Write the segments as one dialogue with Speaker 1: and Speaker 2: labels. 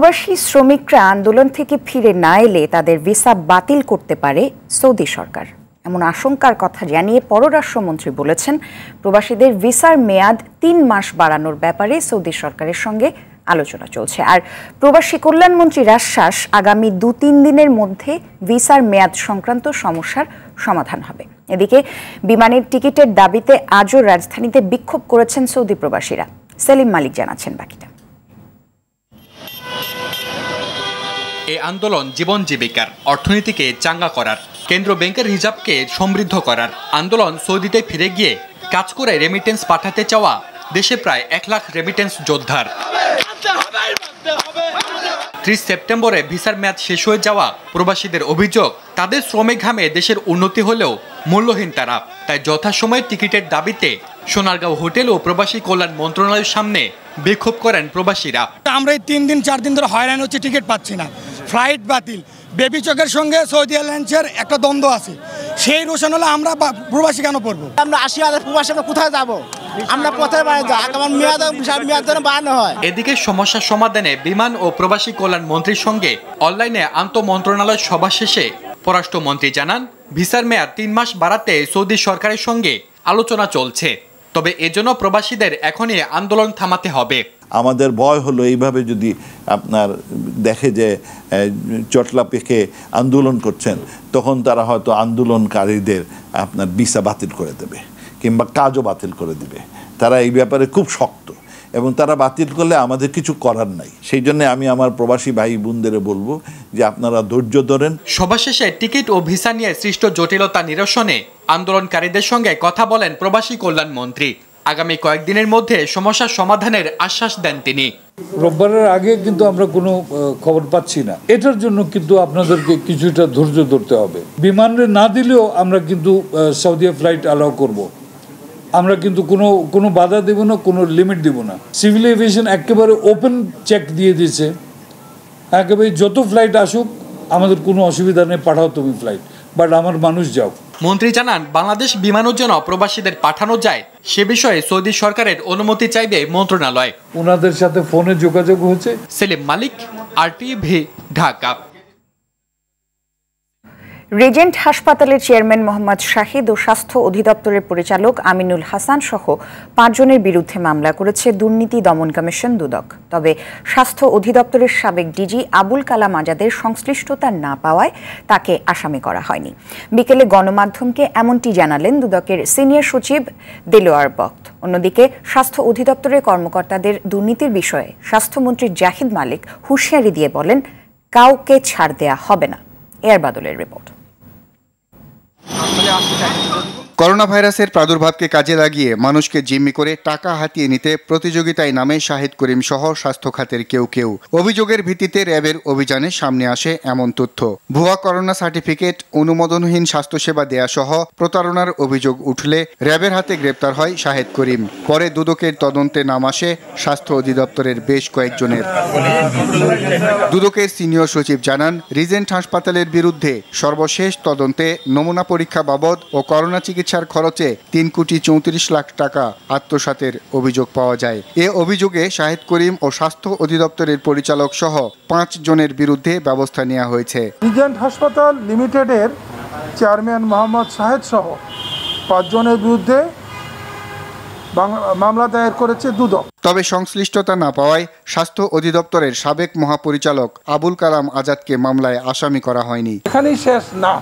Speaker 1: প্রবাসী শ্রমিকরা আন্দোলন থেকে ফিরে না এলে তাদের ভিসা বাতিল করতে পারে সৌদি সরকার। এমন আশঙ্কার কথা জানিয়ে পররাষ্ট্রমন্ত্রী বলেছেন, প্রবাসীদের ভিসার মেয়াদ ৩ মাস বাড়ানোর ব্যাপারে সৌদি সরকারের সঙ্গে আলোচনা চলছে। আর প্রবাসী কল্যাণমন্ত্রীর আশ্বাস, আগামী ২-৩ দিনের মধ্যে ভিসার মেয়াদ সংক্রান্ত সমস্যার সমাধান হবে। এদিকে বিমানের টিকিটের দাবিতে আজও রাজধানীতে বিক্ষোভ করেছেন সৌদি প্রবাসীরা। সেলিম মালিক জানাচ্ছেন বাকিটা।
Speaker 2: এই আন্দোলন জীবন জীবিকার, অর্থনীতিকে চাঙ্গা করার, কেন্দ্র ব্যাংকের হিসাবকে সমৃদ্ধ করার আন্দোলন। সৌদিতে ফিরে গিয়ে কাজ করে রেমিটেন্স পাঠাতে চাওয়া দেশে প্রায় ১ লাখ রেমিটেন্স যোদ্ধার। ৩০ সেপ্টেম্বরে ভিসার মেয়াদ শেষ হয়ে যাওয়া প্রবাসীদের অভিযোগ, তাদের শ্রমে ঘামে দেশের উন্নতি হলেও মূল্যহীন তারা। তাই যথাসময়ে টিকিটের দাবিতে সোনারগাঁও হোটেল ও প্রবাসী কল্যাণ মন্ত্রণালয়ের সামনে বিক্ষোভ করেন প্রবাসীরা।
Speaker 3: আমরা এই ৩ দিন ৪ দিন ধরে হয়রান হচ্ছে, টিকিট পাচ্ছি না, ফ্লাইট বাতিল। বেবি চকের সঙ্গে সৌদি এয়ারলাইন্সের একটা দ্বন্দ্ব আছে, সেই রোশন হলে আমরা প্রবাসী কেন পড়বো?
Speaker 4: আমরা ৮০,০০০ প্রবাসী, আমরা কোথায় যাবো? আমরা কোথায় মেয়াদ যেন বাড়ানো হয়।
Speaker 2: এদিকে সমস্যার সমাধানে বিমান ও প্রবাসী কল্যাণ মন্ত্রীর সঙ্গে অনলাইনে আন্তঃমন্ত্রণালয় সভা শেষে পররাষ্ট্রমন্ত্রী জানান, ভিসার মেয়াদ ৩ মাস বাড়াতে সৌদি সরকারের সঙ্গে আলোচনা চলছে। তবে এজন্য প্রবাসীদের এখনই আন্দোলন থামাতে হবে।
Speaker 5: আমাদের ভয় হলো এইভাবে যদি আপনার দেখে যে চটলা পেকে আন্দোলন করছেন, তখন তারা হয়তো আন্দোলনকারীদের আপনার ভিসা বাতিল করে দেবে কিংবা কাজও বাতিল করে দিবে। তারা এই ব্যাপারে খুব শক্ত এবং তারা বাতিল করলে আমাদের কিছু করার নাই। সেই জন্য আমি আমার প্রবাসী ভাই বোনদের বলবো যে আপনারা ধৈর্য ধরেন।
Speaker 2: সভা শেষে টিকিট ও ভিসা নিয়ে সৃষ্ট জটিলতা নিরসনে আন্দোলনকারীদের সঙ্গে কথা বলেন প্রবাসী কল্যাণ মন্ত্রী। আগামী কয়েকদিনের মধ্যে সমস্যার সমাধানের আশ্বাস দেন তিনি।
Speaker 6: রোববারের আগে কিন্তু আমরা কোনো খবর পাচ্ছি না, এটার জন্য কিন্তু আপনাদেরকে কিছুটা ধৈর্য ধরতে হবে। বিমানে না দিলেও আমরা কিন্তু সৌদি ফ্লাইট অ্যালাউ করব। আমরা কিন্তু কোনো বাধা দেব না, কোনো লিমিট দেব না। সিভিল এভিয়েশন একেবারে ওপেন চেক দিয়ে দিয়েছে, একেবারে যত ফ্লাইট আসুক আমাদের কোনো অসুবিধা নেই, পাঠাও তুমি ফ্লাইট, বাট আমার মানুষ যাও।
Speaker 2: মন্ত্রী জানান, বাংলাদেশ বিমানের জন্য প্রবাসীদের পাঠানো যায় সে বিষয়ে সৌদি সরকারের অনুমতি চাইবে মন্ত্রণালয়।
Speaker 6: ওনাদের সাথে ফোনে যোগাযোগ হয়েছে।
Speaker 2: সেলিম মালিক, RTV, ঢাকা।
Speaker 1: রিজেন্ট হাসপাতালের চেয়ারম্যান মোহাম্মদ শাহিদ ও স্বাস্থ্য অধিদপ্তরের পরিচালক আমিনুল হাসান সহ ৫ জনের বিরুদ্ধে মামলা করেছে দুর্নীতি দমন কমিশন দুদক। তবে স্বাস্থ্য অধিদপ্তরের সাবেক ডিজি আবুল কালাম আজাদের সংশ্লিষ্টতা না পাওয়ায় তাকে আসামি করা হয়নি। বিকেলে গণমাধ্যমকে এমনটি জানালেন দুদকের সিনিয়র সচিব দেলোয়ার বক্ত। অন্যদিকে স্বাস্থ্য অধিদপ্তরের কর্মকর্তাদের দুর্নীতির বিষয়ে স্বাস্থ্যমন্ত্রী জাহিদ মালিক হুঁশিয়ারি দিয়ে বলেন, কাউকে ছাড় দেয়া হবে না। এয়ার বাদলের রিপোর্ট।
Speaker 7: করোনা ভাইরাসের প্রাদুর্ভাবকে কাজে লাগিয়ে মানুষকে জিম্মি করে টাকা হাতিয়ে নিতে প্রতিযোগিতায় নামে শাহিদ করিম সহ স্বাস্থ্য খাতের কেউ। অভিযোগের ভিত্তিতে র্যাবের অভিযানে সামনে আসে এমন তথ্য। ভুয়া করোনা সার্টিফিকেট, অনুমোদনহীন স্বাস্থ্যসেবা দেয়া সহ প্রতারণার অভিযোগ উঠলে র্যাবের হাতে গ্রেপ্তার হয় শাহিদ করিম। পরে দুদকের তদন্তে নাম আসে স্বাস্থ্য অধিদপ্তরের বেশ কয়েকজনের। দুদকের সিনিয়র সচিব জানান, রিজেন্ট হাসপাতালের বিরুদ্ধে সর্বশেষ তদন্তে নমুনা পরীক্ষা বাবদ ও করোনা চিকিৎসার খরচে ৩,৩৪,০০,০০০ টাকা আত্মসাতের অভিযোগ পাওয়া যায়। এ অভিযোগে শাহিদ করিম ও স্বাস্থ্য অধিদপ্তরের পরিচালক সহ ৫ জনের বিরুদ্ধে ব্যবস্থা নেওয়া হয়েছে।
Speaker 8: রিজেন্ট হাসপাতাল লিমিটেডের চেয়ারম্যান মোহাম্মদ শাহেদ সহ ৫ জনের বিরুদ্ধে মামলা দায়ের করেছে দুদক।
Speaker 7: তবে সংশ্লিষ্টতা না পাওয়ায় স্বাস্থ্য অধিদপ্তরের সাবেক মহাপরিচালক আবুল কালাম আজাদকে মামলায় আসামি করা হয়নি।
Speaker 8: এখানেই শেষ না,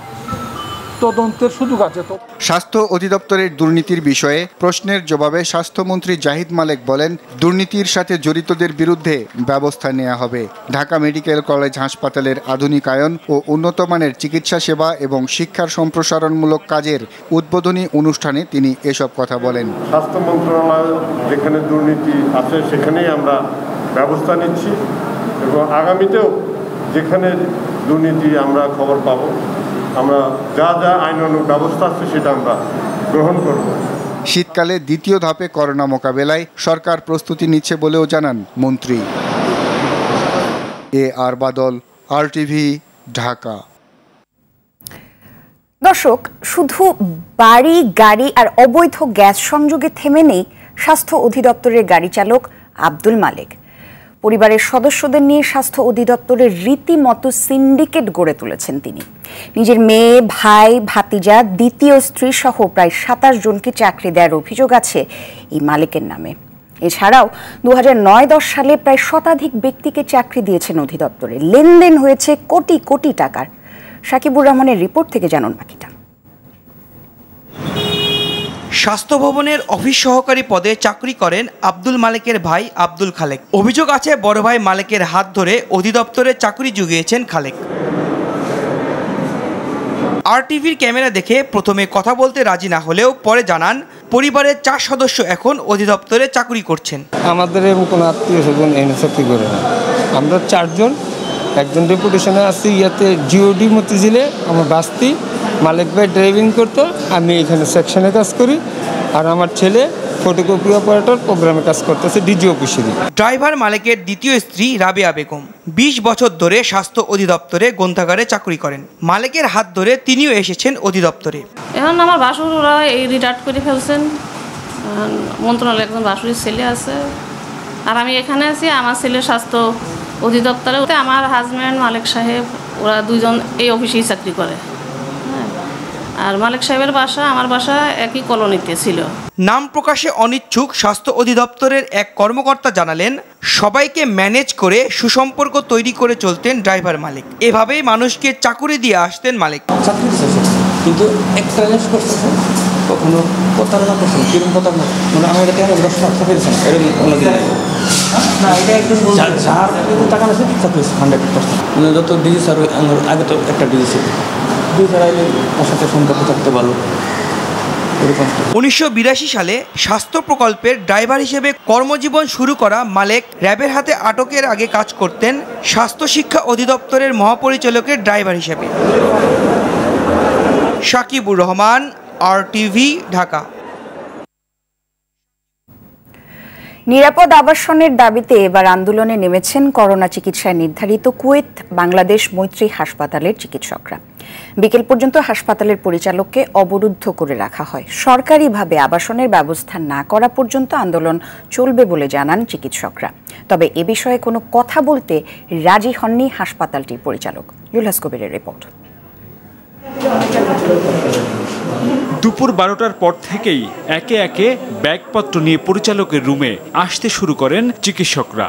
Speaker 8: তদন্তের সুযোগ আছে।
Speaker 7: স্বাস্থ্য অধিদপ্তরের দুর্নীতির বিষয়ে প্রশ্নের জবাবে স্বাস্থ্যমন্ত্রী জাহিদ মালিক বলেন, দুর্নীতির সাথে জড়িতদের বিরুদ্ধে ব্যবস্থা নেওয়া হবে। ঢাকা মেডিকেল কলেজ হাসপাতালের আধুনিকায়ন ও উন্নত মানের চিকিৎসা সেবা এবং শিক্ষার সম্প্রসারণমূলক কাজের উদ্বোধনী অনুষ্ঠানে তিনি এসব কথা বলেন।
Speaker 9: স্বাস্থ্য মন্ত্রণালয় যেখানে দুর্নীতি আছে সেখানেই আমরা ব্যবস্থা নিচ্ছি এবং আগামীতেও যেখানে দুর্নীতি আমরা খবর পাবো, আমরা যা আইনানুগ ব্যবস্থা আছে সেটা আমরা গ্রহণ করব।
Speaker 7: শীতকালে দ্বিতীয় ধাপে করোনা মোকাবেলায় সরকার প্রস্তুতি নিচ্ছে বলেও জানান মন্ত্রী। AR বাদল, RTV, ঢাকা।
Speaker 1: দর্শক, শুধু বাড়ি, গাড়ি আর অবৈধ গ্যাস সংযোগে থেমে নেই স্বাস্থ্য অধিদপ্তরের গাড়ি চালক আব্দুল মালিক। পরিবারের সদস্যদের নিয়ে স্বাস্থ্য অধিদপ্তরের রীতিমতো সিন্ডিকেট গড়ে তুলেছেন তিনি। নিজের মেয়ে, ভাই, ভাতিজা, দ্বিতীয় স্ত্রী সহ প্রায় ২৭ জনকে চাকরি দেওয়ার অভিযোগ আছে এই মালিকের নামে। এছাড়াও 2009-10 সালে প্রায় শতাধিক ব্যক্তিকে চাকরি দিয়েছেন অধিদপ্তরে। লেনদেন হয়েছে কোটি কোটি টাকার। সাকিবুর রহমানের রিপোর্ট থেকে জানুন বাকিটা।
Speaker 10: স্বাস্থ্য ভবনের অফিস সহকারী পদে চাকরি করেন আব্দুল মালেকের ভাই আব্দুল খালেক। অভিযোগ আছে বড় ভাই মালেকের হাত ধরে অধিদপ্তরে চাকরি জুগিয়েছেন খালেক। আরটিভির ক্যামেরা দেখে প্রথমে কথা বলতে রাজি না হলেও পরে জানান পরিবারের 4 সদস্য এখন অধিদপ্তরে চাকরি করছেন।
Speaker 11: আমাদের এরকম কোনো আত্মীয় স্বজন এনে চাকরি করে না। আমরা 4 জন, একজন ডেপুটেশনে আছি ইয়াতে জিওডি মতিঝিলে, আমার বাস্তি, মালিক ভাই ড্রাইভিং করতো, আমি এখানে সেকশনে কাজ করি, আর আমার ছেলে ফটোকপি অপারেটর প্রোগ্রামে কাজ করতেছে ডিজি অফিসেরই।
Speaker 10: ড্রাইভার মালিকের দ্বিতীয় স্ত্রী রাবেয়া বেগম 20 বছর ধরে স্বাস্থ্য অধিদপ্তরে গ্রন্থাগারে চাকরি করেন। মালিকের হাত ধরে তিনিও এসেছেন অধিদপ্তরে।
Speaker 12: এখন আমার বাসুরা এই রিটায়ার্ড করে ফেলছেন, মন্ত্রণালয়ে একজন বাসুরির ছেলে আছে, আর আমি এখানে আছি আমার ছেলের স্বাস্থ্য অধিদপ্তরে। আমার হাজব্যান্ড মালিক সাহেব ওরা 2 জন এই অফিসেই চাকরি করে। আর মালিক সাহেবের বাসা আমার বাসা একই কলোনিতে ছিল।
Speaker 10: নাম প্রকাশে অনিচ্ছুক স্বাস্থ্য অধিদপ্তরের এক কর্মকর্তা জানালেন সবাইকে ম্যানেজ করে সুসম্পর্ক তৈরি করে চলতেন ড্রাইভার মালিক। এভাবেই মানুষকে চাকুরি দিয়ে আসতেন মালিক।
Speaker 11: চাকরি কিন্তু একটা জিনিস করতেছে, কখনো প্রতারণা করছেন। কিরকম প্রতারণা? মানে আমার এটা 10 লাখ পেয়েছেন এরকম অনেক না, এটা একদম যার টাকা আছে চাকরি 100%। মানে যত ডিজি স্যার আগে তো একটা ডিজি ছিল,
Speaker 10: 1982 সালে স্বাস্থ্য প্রকল্পের ড্রাইভার হিসেবে কর্মজীবন শুরু করা মালেক র্যাবের হাতে আটকের আগে কাজ করতেন স্বাস্থ্য শিক্ষা অধিদপ্তরের মহাপরিচালকের ড্রাইভার হিসেবে। সাকিবুর রহমান, আরটিভি, ঢাকা।
Speaker 1: নিরাপদ আবাসনের দাবিতে এবার আন্দোলনে নেমেছেন করোনা চিকিৎসায় নির্ধারিত কুয়েত বাংলাদেশ মৈত্রী হাসপাতালের চিকিৎসকরা। বিকেল পর্যন্ত হাসপাতালের পরিচালককে অবরুদ্ধ করে রাখা হয়। সরকারিভাবে আবাসনের ব্যবস্থা না করা পর্যন্ত আন্দোলন চলবে বলে জানান চিকিৎসকরা। তবে এ বিষয়ে কোনো কথা বলতে রাজি হননি হাসপাতালটির পরিচালক। জুলহাস কবিরের রিপোর্ট।
Speaker 13: দুপুর 12টার পর থেকেই একে একে ব্যাগপত্র নিয়ে পরিচালকের রুমে আসতে শুরু করেন চিকিৎসকরা।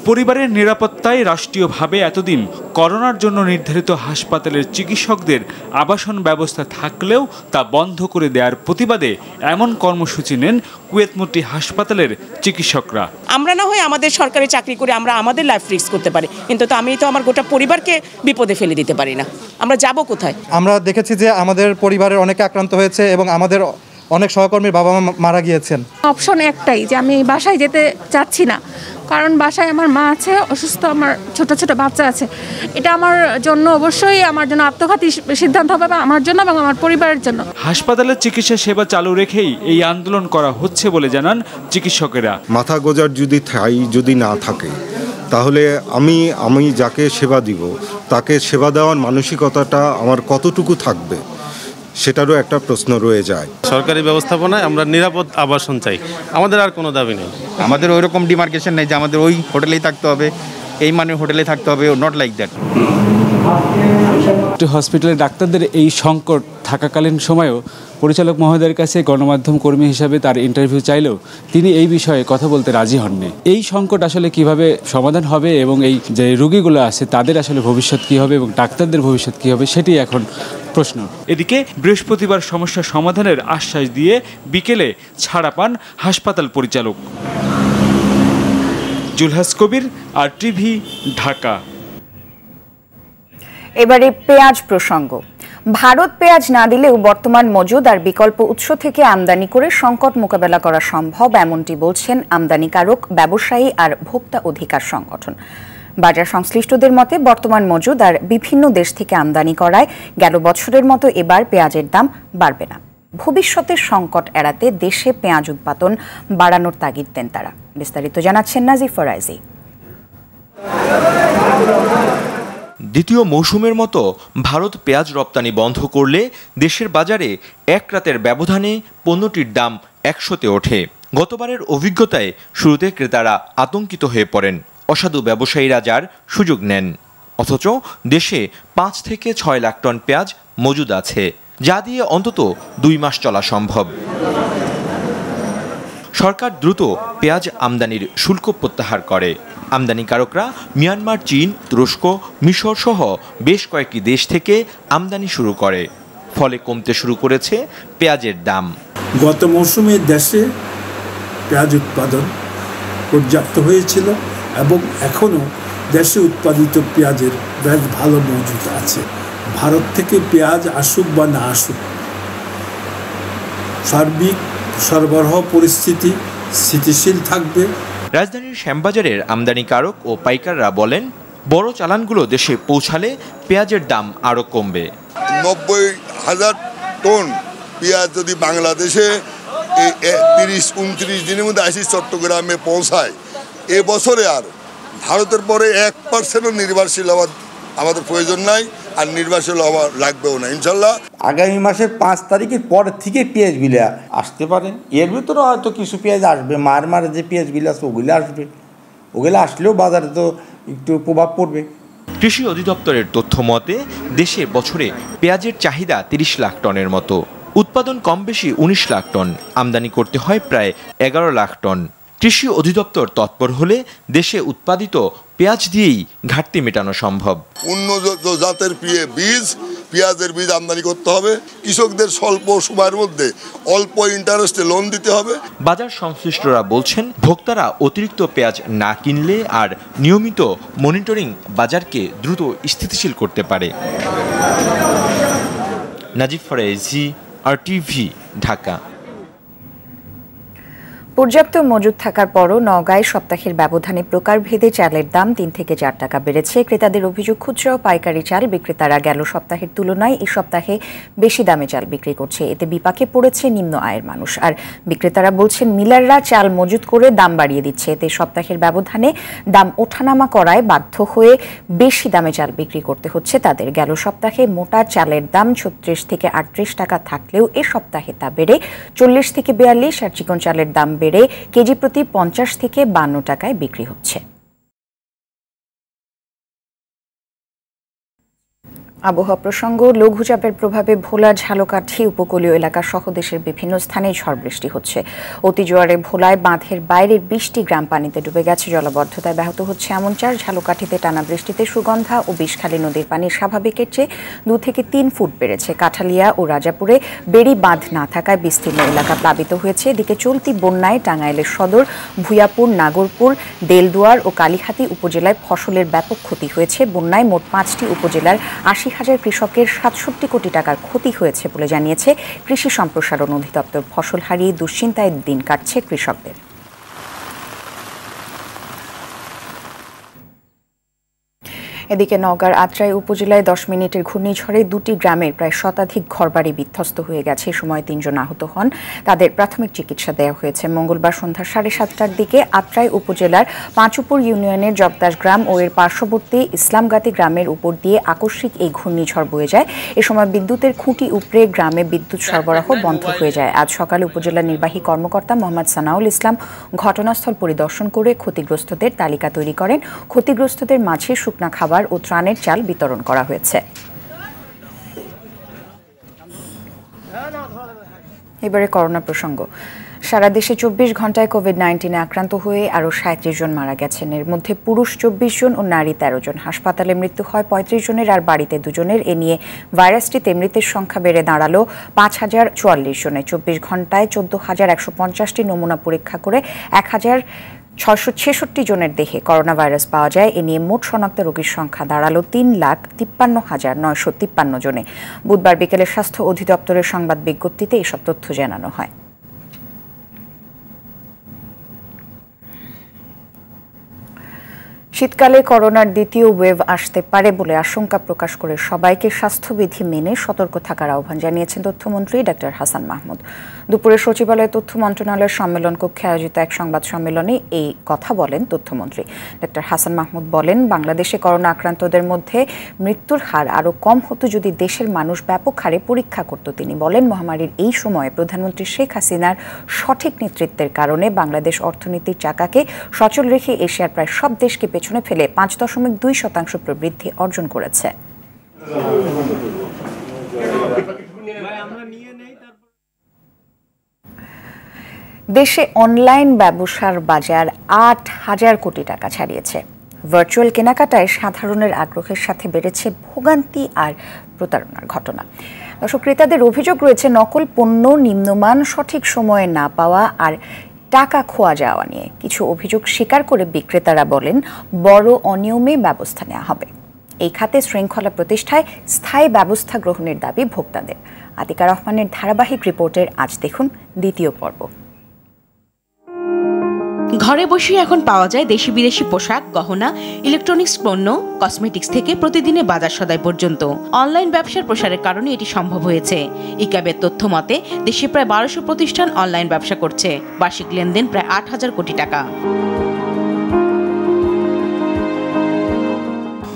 Speaker 13: পরিবারের নিরাপত্তায় রাষ্ট্রীয়ভাবে এতদিন করোনার জন্য নির্ধারিত হাসপাতালের চিকিৎসকদের আবাসন ব্যবস্থা থাকলেও তা বন্ধ করে দেওয়ার প্রতিবাদে এমন কর্মসূচি নেন কুয়েত মৈত্রী হাসপাতালের চিকিৎসকরা।
Speaker 14: আমরা না হয় আমাদের সরকারি চাকরি করে আমরা আমাদের লাইফ রিস্ক করতে পারি, কিন্তু তো আমি তো আমার গোটা পরিবারকে বিপদে ফেলে দিতে পারি না। আমরা যাব কোথায়?
Speaker 15: আমরা দেখেছি যে আমাদের পরিবারের অনেকে আক্রান্ত হয়েছে এবং আমাদের অনেক সহকর্মীর বাবা মা মারা গিয়েছেন।
Speaker 16: অপশন একটাই যে আমি বাসায় যেতে চাচ্ছি না, কারণ বাসায় আমার মা আছে অসুস্থ, আমার ছোট ছোট বাচ্চা আছে। এটা আমার জন্য অবশ্যই আমার জন্য আত্মঘাতী সিদ্ধান্ত হবে, আমার জন্য এবং আমার পরিবারের জন্য।
Speaker 13: হাসপাতালের চিকিৎসা সেবা চালু রেখেই এই আন্দোলন করা হচ্ছে বলে জানান চিকিৎসকেরা।
Speaker 17: মাথা গোজার যদি না থাকে তাহলে আমি যাকে সেবা দিব তাকে সেবা দেওয়ার মানসিকতাটা আমার কতটুকু থাকবে সেটারও একটা প্রশ্ন রয়ে যায়।
Speaker 18: সরকারি ব্যবস্থাপনায় আমরা নিরাপদ আবাসন চাই, আমাদের আর কোনো দাবি নেই।
Speaker 19: আমাদের ওই রকম ডিমার্কেশন নেই যে আমাদের ওই হোটেলেই থাকতে হবে, এই মানের হোটেলে থাকতে হবে, নট লাইক দ্যাট।
Speaker 20: হসপিটালে ডাক্তারদের এই সংকট থাকাকালীন সময়েও পরিচালক মহোদয়ের কাছে গণমাধ্যম কর্মী হিসাবে তার ইন্টারভিউ চাইলেও তিনি এই বিষয়ে কথা বলতে রাজি হননি। এই সংকট আসলে কিভাবে সমাধান হবে এবং এই যে রোগীগুলো আছে তাদের আসলে ভবিষ্যৎ কী হবে এবং ডাক্তারদের ভবিষ্যৎ কী হবে সেটি এখন প্রশ্ন।
Speaker 13: এদিকে বৃহস্পতিবার সমস্যা সমাধানের আশ্বাস দিয়ে বিকেলে ছাড়া পান হাসপাতাল পরিচালক। জুলহাস কবির, আরটিভি, ঢাকা।
Speaker 1: এবারে পেঁয়াজ প্রসঙ্গ। ভারত পেঁয়াজ না দিলেও বর্তমান মজুদ আর বিকল্প উৎস থেকে আমদানি করে সংকট মোকাবেলা করা সম্ভব, এমনটি বলছেন আমদানিকারক, ব্যবসায়ী আর ভোক্তা অধিকার সংগঠন। বাজার সংশ্লিষ্টদের মতে বর্তমান মজুদ আর বিভিন্ন দেশ থেকে আমদানি করায় গেল বছরের মতো এবার পেঁয়াজের দাম বাড়বে না। ভবিষ্যতের সংকট এড়াতে দেশে পেঁয়াজ উৎপাদন বাড়ানোর তাগিদ দেন তারা। বিস্তারিত জানাচ্ছেন নাজিফ ফরাইজি।
Speaker 21: দ্বিতীয় মৌসুমের মতো ভারত পেঁয়াজ রপ্তানি বন্ধ করলে দেশের বাজারে এক রাতের ব্যবধানে পণ্যটির দাম 100-তে ওঠে। গতবারের অভিজ্ঞতায় শুরুতে ক্রেতারা আতঙ্কিত হয়ে পড়েন, অসাধু ব্যবসায়ীরা যার সুযোগ নেন। অথচ দেশে 5 থেকে 6 লাখ টন পেঁয়াজ মজুদ আছে, যা দিয়ে অন্তত 2 মাস চলা সম্ভব। সরকার দ্রুত পেঁয়াজ আমদানির শুল্ক প্রত্যাহার করে। আমদানিকারকরা মিয়ানমার, চীন, তুরস্ক, মিশর সহ বেশ কয়েকটি দেশ থেকে আমদানি শুরু করে, ফলে কমতে শুরু করেছে পেঁয়াজের দাম।
Speaker 3: গত মৌসুমে দেশে পেঁয়াজ উৎপাদন পর্যাপ্ত হয়েছিল এবং এখনও দেশে উৎপাদিত পেঁয়াজের বেশ ভালো মজুদ আছে। ভারত থেকে পেঁয়াজ আসুক বা না আসুক, সার্বিক সরবরাহ পরিস্থিতি স্থিতিশীল থাকবে।
Speaker 21: রাজধানীর শ্যামবাজারের আমদানিকারক ও পাইকাররা বলেন, বড় চালানগুলো দেশে পৌঁছালে পেঁয়াজের দাম আরও কমবে।
Speaker 22: 90,000 টন পেঁয়াজ যদি বাংলাদেশে 30-29 দিনের মধ্যে আসি চট্টগ্রামে পৌঁছায়, এবছরে আর ভারতের পরে 1% নির্ভরশীল আমাদের প্রয়োজন নাই, আর নির্ভরশীল হওয়া লাগবেও না ইনশাল্লাহ।
Speaker 23: আগামী মাসের 5 তারিখের পর থেকে পেঁয়াজগুলো আসতে পারে। এর ভিতরে হয়তো কিছু পেঁয়াজ আসবে, মারে যে পেঁয়াজগুলো আছে ওগুলো আসবে। ওগুলো আসলেও বাজারে তো একটু প্রভাব পড়বে।
Speaker 21: কৃষি অধিদপ্তরের তথ্য মতে দেশে বছরে পেঁয়াজের চাহিদা 30 লাখ টনের মতো। উৎপাদন কম বেশি 19 লাখ টন, আমদানি করতে হয় প্রায় 11 লাখ টন। কৃষি অধিদপ্তর তৎপর হলে দেশে উৎপাদিত পেঁয়াজ দিয়েই ঘাটতি মেটানো সম্ভব।
Speaker 22: উন্নত জাতের পেঁয়াজের বীজ আমদানি করতে হবে। কৃষকদের স্বল্প সময়ের মধ্যে অল্প ইন্টারেস্টে লোন দিতে হবে।
Speaker 21: বাজার সংশ্লিষ্টরা বলছেন, ভোক্তারা অতিরিক্ত পেঁয়াজ না কিনলে আর নিয়মিত মনিটরিং বাজারকে দ্রুত স্থিতিশীল করতে পারে। নাজিফ ফরাইজি, RTV, ঢাকা।
Speaker 1: পর্যাপ্ত মজুদ থাকার পরও নওগাঁয় সপ্তাহের ব্যবধানে প্রকারভেদে চালের দাম 3 থেকে 4 টাকা বেড়েছে। ক্রেতাদের অভিযোগ, খুচরা ও পাইকারি চাল বিক্রেতারা গেল সপ্তাহের তুলনায় এই সপ্তাহে বেশি দামে চাল বিক্রি করছে। এতে বিপাকে পড়েছে নিম্ন আয়ের মানুষ। আর বিক্রেতারা বলছেন, মিলাররা চাল মজুদ করে দাম বাড়িয়ে দিচ্ছে। এতে সপ্তাহের ব্যবধানে দাম ওঠানামা করায় বাধ্য হয়ে বেশি দামে চাল বিক্রি করতে হচ্ছে তাদের। গেল সপ্তাহে মোটা চালের দাম 36 থেকে 38 টাকা থাকলেও এ সপ্তাহে তা বেড়ে 40 থেকে 42, আর চিকন চালের দাম বেড়ে কেজি প্রতি 50 থেকে 52 টাকায় বিক্রি হচ্ছে। আবহাওয়া প্রসঙ্গ, লঘুচাপের প্রভাবে ভোলা, ঝালকাঠি উপকূলীয় এলাকা সহ দেশের বিভিন্ন স্থানে ঝড় বৃষ্টি হচ্ছে। অতি জোয়ারে ভোলায় বাঁধের বাইরের 20টি গ্রাম পানিতে ডুবে গেছে। জলাবদ্ধতায় ব্যাহত হচ্ছে এমনচার। ঝালকাঠিতে টানা বৃষ্টিতে সুগন্ধা ও বিষখালী নদীর পানি স্বাভাবিকের চেয়ে 2 থেকে 3 ফুট বেড়েছে। কাঠালিয়া ও রাজাপুরে বেড়ি বাঁধ না থাকায় বিস্তীর্ণ এলাকা প্লাবিত হয়েছে। এদিকে চলতি বন্যায় টাঙ্গাইলের সদর, ভুয়াপুর, নাগরপুর, দেলদুয়ার ও কালীহাতী উপজেলায় ফসলের ব্যাপক ক্ষতি হয়েছে। বন্যায় মোট 5টি উপজেলার 80,000 কৃষকের 67 কোটি টাকার ক্ষতি হয়েছে বলে জানিয়েছে কৃষি সম্প্রসারণ অধিদপ্তর। ফসল হারিয়ে দুশ্চিন্তায় দিন কাটছে কৃষকদের। এদিকে নওগাঁর আত্রাই উপজেলায় 10 মিনিটের ঘূর্ণিঝড়ে 2টি গ্রামের প্রায় শতাধিক ঘরবাড়ি বিধ্বস্ত হয়ে গেছে। এ সময় 3 জন আহত হন, তাদের প্রাথমিক চিকিৎসা দেওয়া হয়েছে। মঙ্গলবার সন্ধ্যা 7:30টার দিকে আত্রাই উপজেলার পাঁচুপুর ইউনিয়নের জগদাস গ্রাম ও এর পার্শ্ববর্তী ইসলামগাতি গ্রামের উপর দিয়ে আকস্মিক এই ঘূর্ণিঝড় বয়ে যায়। এ সময় বিদ্যুতের খুঁটি উপড়ে গ্রামে বিদ্যুৎ সরবরাহ বন্ধ হয়ে যায়। আজ সকালে উপজেলা নির্বাহী কর্মকর্তা মোহাম্মদ সানাউল ইসলাম ঘটনাস্থল পরিদর্শন করে ক্ষতিগ্রস্তদের তালিকা তৈরি করেন। ক্ষতিগ্রস্তদের মাঝে শুকনা খাবার ও ত্রাণের চাল বিতরণ করা হয়েছে। এবারে করোনা প্রসঙ্গ। সারা দেশে 24 ঘন্টায় কোভিড-19 আক্রান্ত হয়ে আরও 37 জন মারা গেছেন। এর মধ্যে পুরুষ 24 জন ও নারী 13 জন। হাসপাতালে মৃত্যু হয় 35 জনের, আর বাড়িতে 2 জনের। এ নিয়ে ভাইরাসটিতে মৃতের সংখ্যা বেড়ে দাঁড়ালো 5044 জনে। 24 ঘন্টায় 14,150টি নমুনা পরীক্ষা করে 1,666 জনের দেহে করোনা ভাইরাস পাওয়া যায়। এ নিয়ে মোট শনাক্ত রোগীর সংখ্যা দাঁড়ালো 3,53,953 জনে। বুধবার বিকেলে স্বাস্থ্য অধিদপ্তরের সংবাদ বিজ্ঞপ্তিতে এসব তথ্য জানানো হয়। শীতকালে করোনার দ্বিতীয় ওয়েভ আসতে পারে বলে আশঙ্কা প্রকাশ করে সবাইকে স্বাস্থ্যবিধি মেনে সতর্ক থাকার আহ্বান জানিয়েছেন তথ্যমন্ত্রী ডক্টর হাসান মাহমুদ। দুপুরে সচিবালয়ে তথ্য মন্ত্রণালয়ের সম্মেলন কক্ষে আয়োজিত এক সংবাদ সম্মেলনে এই কথা বলেন তথ্যমন্ত্রী। ডক্টর হাসান মাহমুদ বলেন, বাংলাদেশে করোনা আক্রান্তদের মধ্যে মৃত্যুর হার আরও কম হতো যদি দেশের মানুষ ব্যাপক হারে পরীক্ষা করত। তিনি বলেন, মহামারীর এই সময়ে প্রধানমন্ত্রী শেখ হাসিনার সঠিক নেতৃত্বের কারণে বাংলাদেশ অর্থনীতির চাকাকে সচল রেখে এশিয়ার প্রায় সব দেশকে পেছনে ফেলে 5.2% প্রবৃদ্ধি অর্জন করেছে। দেশে অনলাইন ব্যবসার বাজার 8,000 কোটি টাকা ছাড়িয়েছে। ভার্চুয়াল কেনাকাটায় সাধারণের আগ্রহের সাথে বেড়েছে ভোগান্তি আর প্রতারণার ঘটনা। দর্শক, ক্রেতাদের অভিযোগ রয়েছে নকল পণ্য, নিম্নমান, সঠিক সময়ে না পাওয়া আর টাকা খোয়া যাওয়া নিয়ে। কিছু অভিযোগ স্বীকার করে বিক্রেতারা বলেন, বড় অনিয়মে ব্যবস্থা নেওয়া হবে। এই খাতে শৃঙ্খলা প্রতিষ্ঠায় স্থায়ী ব্যবস্থা গ্রহণের দাবি ভোক্তাদের। আতিকা রহমানের ধারাবাহিক রিপোর্টের আজ দেখুন দ্বিতীয় পর্ব।
Speaker 4: ঘরে বসে এখন পাওয়া যায় দেশি বিদেশি পোশাক, গহনা, ইলেকট্রনিক্স পণ্য, কসমেটিক্স থেকে প্রতিদিনের বাজার সদাই পর্যন্ত। অনলাইন ব্যবসার প্রসারের কারণে এটি সম্ভব হয়েছে। ইক্যাবের তথ্য মতে দেশে প্রায় 1200 প্রতিষ্ঠান অনলাইন ব্যবসা করছে। বার্ষিক লেনদেন প্রায় 8,000 কোটি টাকা।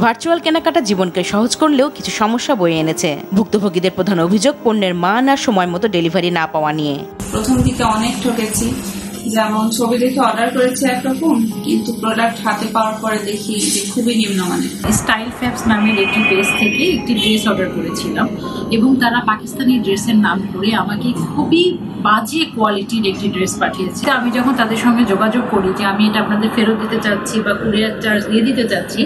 Speaker 4: ভার্চুয়াল কেনাকাটা জীবনকে সহজ করলেও কিছু সমস্যা বয়ে এনেছে। ভুক্তভোগীদের প্রধান অভিযোগ পণ্যের মান আর সময় মতো ডেলিভারি না পাওয়া নিয়ে।
Speaker 5: প্রথম দিকে অনেক ঠকেছি, যেমন ছবি দেখে অর্ডার করেছি একরকম, কিন্তু প্রোডাক্ট হাতে পাওয়ার পরে দেখি যে খুবই নিম্নমানের। স্টাইল ফ্যাবস নামের একটি পেজ থেকে একটি ড্রেস অর্ডার করেছিলাম এবং তারা পাকিস্তানি ড্রেসের নাম করে আমাকে খুবই বাজে কোয়ালিটির একটি ড্রেস পাঠিয়েছে। আমি যখন তাদের সঙ্গে যোগাযোগ করি যে আমি এটা আপনাদের ফেরত দিতে চাচ্ছি বা কুরিয়ার চার্জ দিয়ে দিতে চাচ্ছি,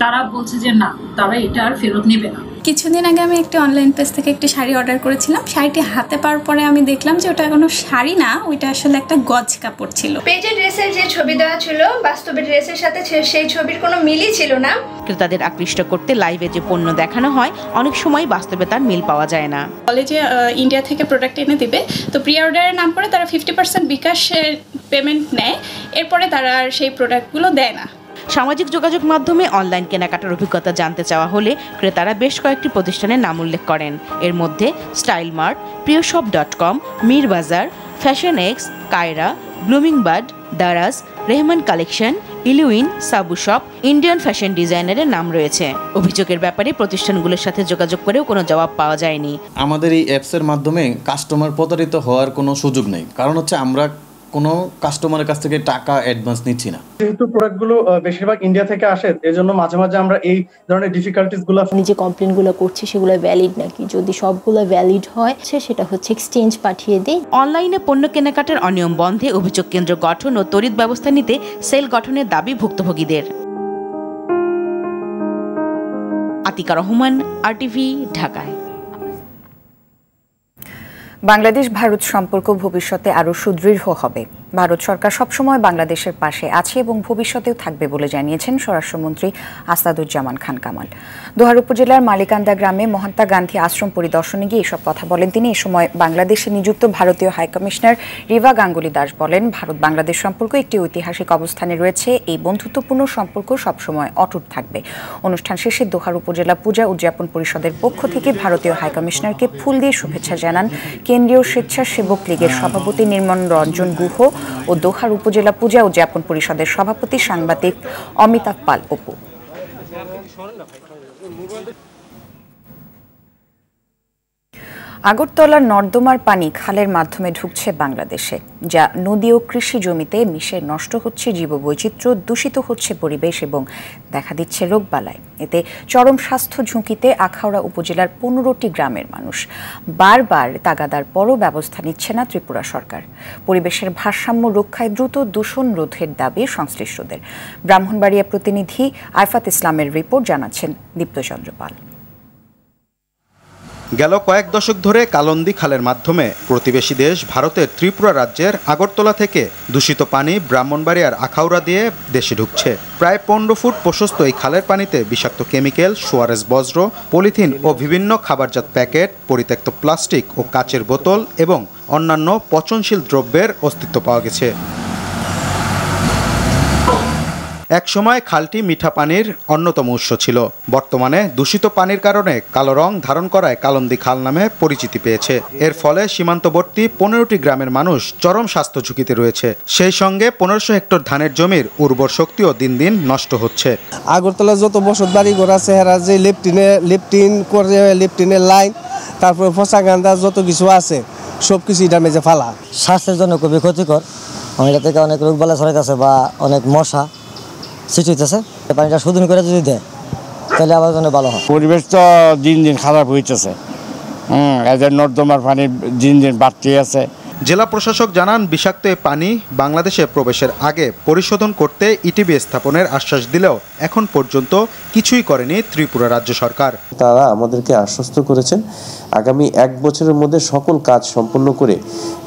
Speaker 5: তারা বলছে যে না, তারা এটা আর ফেরত নেবে না।
Speaker 6: কিছুদিন আগে আমি একটি অনলাইন পেজ থেকে একটি শাড়ি অর্ডার করেছিলাম। শাড়িটি হাতে পাওয়ার পরে আমি দেখলাম যে ওটা কোনো শাড়ি না, ওইটা আসলে একটা গজ কাপড় ছিল।
Speaker 24: পেজে ড্রেসের যে ছবি দেওয়া ছিল, বাস্তবে ড্রেসের সাথে সেই ছবির কোনো মিলই ছিল না।
Speaker 4: ক্রেতাদের আকৃষ্ট করতে লাইভে যে পণ্য দেখানো হয়, অনেক সময় বাস্তবে তার মিল পাওয়া যায় না।
Speaker 6: বলে যে ইন্ডিয়া থেকে প্রোডাক্ট এনে দিবে, তো প্রি অর্ডারের নাম করে তারা 50% বিকাশের পেমেন্ট নেয়, এরপরে তারা আর সেই প্রোডাক্টগুলো দেয় না।
Speaker 4: সামাজিক যোগাযোগ মাধ্যমে অনলাইন কেনাকাটার অভিজ্ঞতা জানতে চাওয়া হলে ক্রেতারা বেশ কয়েকটি প্রতিষ্ঠানের নাম উল্লেখ করেন। এর মধ্যে স্টাইলমার্ট, প্রিয়শপ.com, মির বাজার, ফ্যাশন এক্স, কায়রা, blooming bird, Daraz, Rehman collection, ইলুইন, সাবু শপ, ইন্ডিয়ান ফ্যাশন ডিজাইনারের নাম রয়েছে। অভিযোগের ব্যাপারে প্রতিষ্ঠানগুলোর সাথে যোগাযোগ করেও কোনো জবাব পাওয়া যায়নি।
Speaker 25: আমাদের এই অ্যাপসের মাধ্যমে কাস্টমার প্রতারিত হওয়ার কোনো সুযোগ নেই, কারণ হচ্ছে আমরা কোনো কাস্টমারের কাছ থেকে টাকা অ্যাডভান্স নিচ্ছি না।
Speaker 26: যেহেতু প্রোডাক্টগুলো বেশিরভাগ ইন্ডিয়া থেকে আসে, এজন্য মাঝে মাঝে আমরা এই ধরনের ডিফিকাল্টিসগুলো,
Speaker 27: আমি যে কমপ্লেনগুলো করছি সেগুলো ভ্যালিড নাকি, যদি সবগুলো ভ্যালিড হয় সেটা হচ্ছে এক্সচেঞ্জ পাঠিয়ে দিই।
Speaker 4: অনলাইনে পণ্য কেনাকাটার অনিয়ম বন্ধে অভিযোগ কেন্দ্র গঠন ও তড়িৎ ব্যবস্থা নিতে সেল গঠনের দাবি ভুক্তভোগীদের। আতিকা রহমান, আরটিভি, ঢাকায়।
Speaker 1: বাংলাদেশ ভারত সম্পর্ক ভবিষ্যতে আরও সুদৃঢ় হবে। ভারত সরকার সবসময় বাংলাদেশের পাশে আছে এবং ভবিষ্যতেও থাকবে বলে জানিয়েছেন স্বরাষ্ট্রমন্ত্রী আসাদুজ্জামান খান কামাল। দোহার উপজেলার মালিকান্দা গ্রামে মহাত্মা গান্ধী আশ্রম পরিদর্শনে গিয়ে এসব কথা বলেন তিনি। এ সময় বাংলাদেশে নিযুক্ত ভারতীয় হাইকমিশনার রিভা গাঙ্গুলি দাস বলেন, ভারত বাংলাদেশ সম্পর্ক একটি ঐতিহাসিক অবস্থানে রয়েছে। এই বন্ধুত্বপূর্ণ সম্পর্ক সবসময় অটুট থাকবে। অনুষ্ঠান শেষে দোহার উপজেলা পূজা উদযাপন পরিষদের পক্ষ থেকে ভারতীয় হাইকমিশনারকে ফুল দিয়ে শুভেচ্ছা জানান কেন্দ্রীয় স্বেচ্ছাসেবক লীগের সভাপতি নির্মল রঞ্জন গুহ ও দোহার উপজেলা পূজা উদযাপন পরিষদের সভাপতি সাংবাদিক অমিতাভ পাল অপু। আগরতলার নর্দমার পানি খালের মাধ্যমে ঢুকছে বাংলাদেশে, যা নদী ও কৃষি জমিতে মিশে নষ্ট হচ্ছে জীববৈচিত্র্য, দূষিত হচ্ছে পরিবেশ এবং দেখা দিচ্ছে রোগবালাই। এতে চরম স্বাস্থ্য ঝুঁকিতে আখাউড়া উপজেলার 15টি গ্রামের মানুষ। বারবার তাগাদার পরও ব্যবস্থা নিচ্ছে না ত্রিপুরা সরকার। পরিবেশের ভারসাম্য রক্ষায় দ্রুত দূষণ রোধের দাবি সংশ্লিষ্টদের। ব্রাহ্মণবাড়িয়া প্রতিনিধি আইফাত ইসলামের রিপোর্ট, জানাচ্ছেন দীপ্তচন্দ্র পাল।
Speaker 28: গেল কয়েক দশক ধরে কালন্দি খালের মাধ্যমে প্রতিবেশী দেশ ভারতের ত্রিপুরা রাজ্যের আগরতলা থেকে দূষিত পানি ব্রাহ্মণবাড়িয়ার আখাউড়া দিয়ে দেশে ঢুকছে। প্রায় 15 ফুট প্রশস্ত এই খালের পানিতে বিষাক্ত কেমিক্যাল, সোয়ারেজ বজ্র, পলিথিন ও বিভিন্ন খাবারজাত প্যাকেট, পরিত্যক্ত প্লাস্টিক ও কাচের বোতল এবং অন্যান্য পচনশীল দ্রব্যের অস্তিত্ব পাওয়া গেছে। একসময় খালটি মিঠা পানির অন্যতম উৎস ছিল। বর্তমানে দূষিত পানির কারণে কালো রং ধারণ করায় কালন্দী খাল নামে পরিচিতি পেয়েছে। এর ফলে সীমান্তবর্তী 15টি গ্রামের মানুষ চরম স্বাস্থ্য ঝুঁকিতে রয়েছে। সেই সঙ্গে 1500 হেক্টর ধানের জমির উর্বর শক্তিও দিন দিন নষ্ট হচ্ছে।
Speaker 2: আগরতলা যত বসত বাড়ি ঘর আছে এরা যে লেফটিনের লাইন, তারপরে ফসা গান্দা যত কিছু আছে সব কিছু এটার মেঝে ফালা।
Speaker 7: স্বাস্থ্যের জন্য খুবই ক্ষতিকর। এটা থেকে অনেক রোগ বালা ছড়াইতেছে বা অনেক মশা সৃষ্টি হইতেছে। পানিটা শোধন করে যদি দেয় তাহলে আমার জন্য ভালো হয়।
Speaker 8: পরিবেশ তো দিন দিন খারাপ হইতেছে। এদের নর্দমার পানি দিন দিন বাড়তে আছে।
Speaker 28: জেলা প্রশাসক জানান, বিষাক্ত এই পানি বাংলাদেশে প্রবেশের আগে পরিশোধন করতে ইটিবি স্থাপনের আশ্বাস দিলেও এখন পর্যন্ত কিছুই করেনি ত্রিপুরা রাজ্য সরকার।
Speaker 9: তারা আমাদেরকে আশ্বস্ত করেছেন আগামী 1 বছরের মধ্যে সকল কাজ সম্পন্ন করে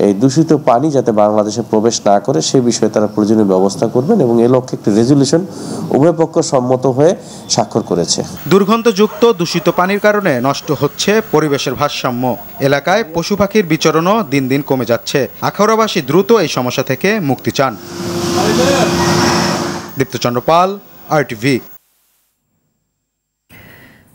Speaker 9: এই দূষিত পানি যাতে বাংলাদেশে প্রবেশ না করে সে বিষয়ে তারা প্রয়োজনীয় ব্যবস্থা করবেন এবং এ লক্ষ্যে একটি রেজুলেশন উভয় পক্ষ সম্মত হয়ে স্বাক্ষর করেছে।
Speaker 28: দুর্গন্ধযুক্ত দূষিত পানির কারণে নষ্ট হচ্ছে পরিবেশের ভারসাম্য। এলাকায় পশু পাখির বিচরণও দিন দিন কমে যাচ্ছে। আখাউড়াবাসী দ্রুত এই সমস্যা থেকে মুক্তি চান। দীপ্তচন্দ্র পাল, RTV।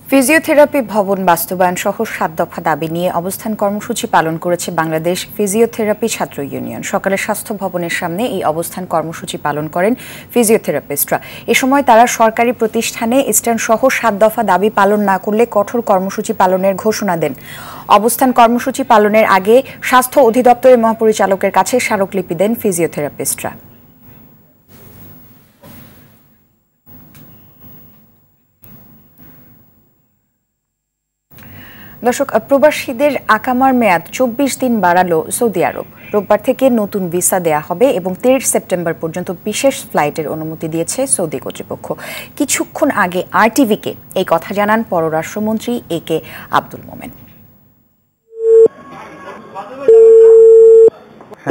Speaker 1: ফিজিওথেরাপি ভবন বাস্তবায়ন সহ 7 দফা দাবি নিয়ে অবস্থান কর্মসূচি পালন করেছে বাংলাদেশ ফিজিওথেরাপি ছাত্র ইউনিয়ন। সকালে স্বাস্থ্য ভবনের সামনে এই অবস্থান কর্মসূচি পালন করেন ফিজিওথেরাপিস্টরা। এ সময় তারা সরকারি প্রতিষ্ঠানে স্ট্যান্ড সহ 7 দফা দাবি পালন না করলে কঠোর কর্মসূচি পালনের ঘোষণা দেন। অবস্থান কর্মসূচি পালনের আগে স্বাস্থ্য অধিদপ্তরের মহাপরিচালকের কাছে স্মারকলিপি দেন ফিজিওথেরাপিস্টরা। দর্শক, প্রবাসীদের আকামার মেয়াদ 24 দিন বাড়ালো সৌদি আরব। রোববার থেকে নতুন ভিসা দেয়া হবে এবং 23 সেপ্টেম্বর পর্যন্ত বিশেষ ফ্লাইটের অনুমতি দিয়েছে সৌদি কর্তৃপক্ষ। কিছুক্ষণ আগে RTVকে এই কথা জানান পররাষ্ট্রমন্ত্রী AK আব্দুল মোমেন।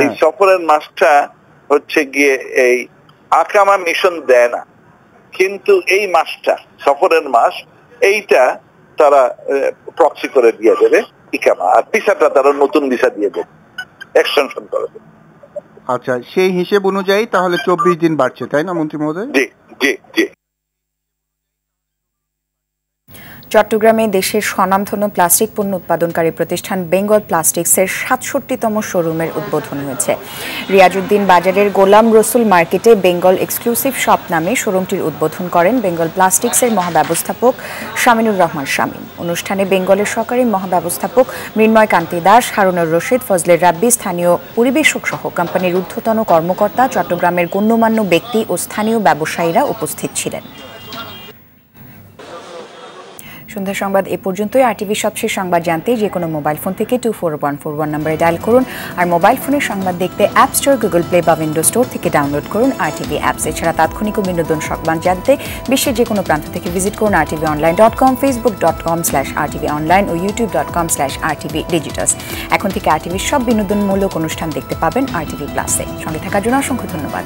Speaker 10: এই সফরের মাসটা হচ্ছে গিয়ে এই আকামা মিশন দেয় না, কিন্তু এই মাসটা সফরের মাস, এইটা তারা প্রক্সি করে দিয়ে দেবে ইকামা, আর ভিসাটা তারা নতুন ভিসা দিয়ে দেবে, এক্সটেনশন করে দেবে।
Speaker 11: আচ্ছা, সেই হিসেব অনুযায়ী তাহলে 24 দিন বাড়ছে, তাই না মন্ত্রী মহোদয়?
Speaker 10: জি জি জি।
Speaker 1: চট্টগ্রামে দেশের স্বনামধন্য প্লাস্টিক পণ্য উৎপাদনকারী প্রতিষ্ঠান বেঙ্গল প্লাস্টিক্সের 67তম শোরুমের উদ্বোধন হয়েছে। রিয়াজউদ্দিন বাজারের গোলাম রসুল মার্কেটে বেঙ্গল এক্সক্লুসিভ শপ নামে শোরুমটির উদ্বোধন করেন বেঙ্গল প্লাস্টিক্সের মহাব্যবস্থাপক শামিনুর রহমান শামীম। অনুষ্ঠানে বেঙ্গলের সহকারী মহাব্যবস্থাপক মৃন্ময় কান্তি দাস, হারুনুর রশিদ, ফজলে রাব্বি, স্থানীয় পরিবেশক সহ কোম্পানির ঊর্ধ্বতন কর্মকর্তা, চট্টগ্রামের গণ্যমান্য ব্যক্তি ও স্থানীয় ব্যবসায়ীরা উপস্থিত ছিলেন। সন্ধ্যা সংবাদ এ পর্যন্তই। RTV সবশেষ সংবাদ জানতে যে কোনো মোবাইল ফোন থেকে 24141 নম্বরে ডায়াল করুন। আর মোবাইল ফোনের সংবাদ দেখতে অ্যাপ স্টোর, গুগল প্লে বা উইন্ডো স্টোর থেকে ডাউনলোড করুন RTV অ্যাপস। এছাড়া তাৎক্ষণিক ও বিনোদন সংবাদ জানতে বিশ্বের যে কোনো প্রান্ত থেকে ভিজিট করুন rtvonline.com, facebook.com/rtvonline ও youtube.com/rtvdigitals। এখন থেকে RTV সব বিনোদনমূলক অনুষ্ঠান দেখতে পাবেন RTV প্লাসে। সঙ্গে থাকার জন্য অসংখ্য ধন্যবাদ।